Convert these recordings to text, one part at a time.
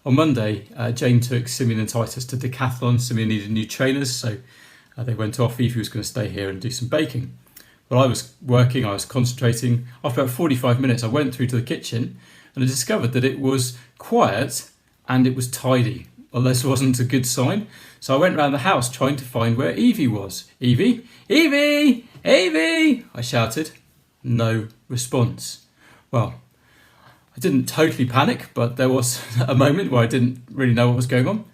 On Monday, Jane took Simeon and Titus to Decathlon. Simeon needed new trainers, so they went off. Evie was going to stay here and do some baking. While I was working, I was concentrating. After about 45 minutes, I went through to the kitchen and I discovered that it was quiet and it was tidy. Well, this wasn't a good sign. So I went around the house trying to find where Evie was. Evie? Evie! Evie! I shouted. No response. Well, I didn't totally panic, but there was a moment where I didn't really know what was going on.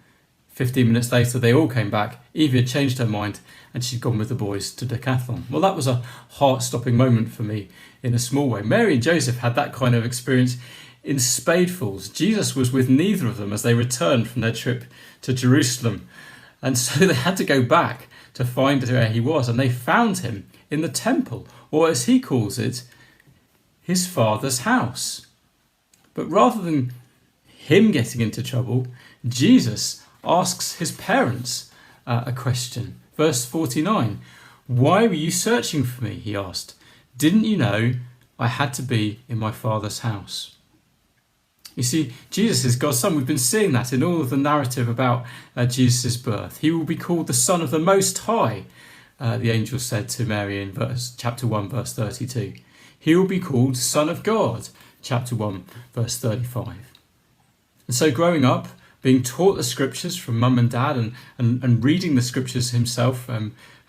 15 minutes later, they all came back. Evie had changed her mind and she'd gone with the boys to Decathlon. Well, that was a heart-stopping moment for me in a small way. Mary and Joseph had that kind of experience in spadefuls. Jesus was with neither of them as they returned from their trip to Jerusalem. And so they had to go back to find where he was. And they found him in the temple, or as he calls it, his father's house. But rather than him getting into trouble, Jesus asks his parents a question. Verse 49, "Why were you searching for me?" he asked. "Didn't you know I had to be in my father's house?" You see, Jesus is God's son. We've been seeing that in all of the narrative about Jesus' birth. He will be called the Son of the Most High, the angel said to Mary in chapter 1, verse 32. He will be called Son of God, chapter 1, verse 35. And so growing up, being taught the scriptures from mum and dad and reading the scriptures himself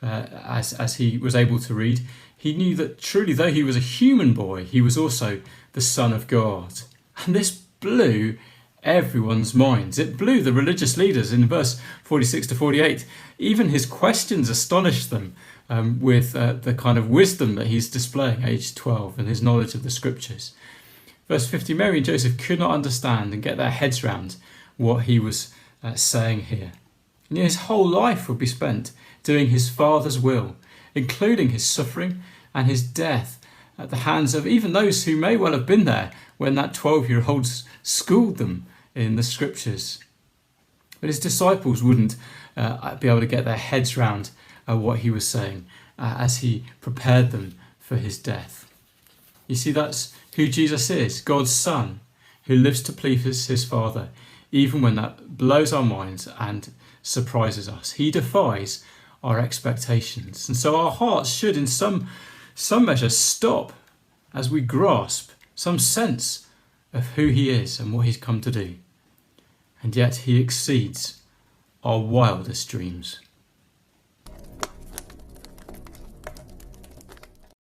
as he was able to read, he knew that truly, though he was a human boy, he was also the Son of God. And this blew everyone's minds. It blew the religious leaders in verse 46 to 48. Even his questions astonished them with the kind of wisdom that he's displaying, age 12, and his knowledge of the scriptures. Verse 50, Mary and Joseph could not understand and get their heads round what he was saying here. And his whole life would be spent doing his Father's will, including his suffering and his death at the hands of even those who may well have been there when that 12-year-old schooled them in the scriptures. But his disciples wouldn't be able to get their heads round what he was saying as he prepared them for his death. You see, that's who Jesus is, God's Son, who lives to please his Father, even when that blows our minds and surprises us. He defies our expectations. And so our hearts should, in some measure, stop as we grasp some sense of who he is and what he's come to do. And yet he exceeds our wildest dreams.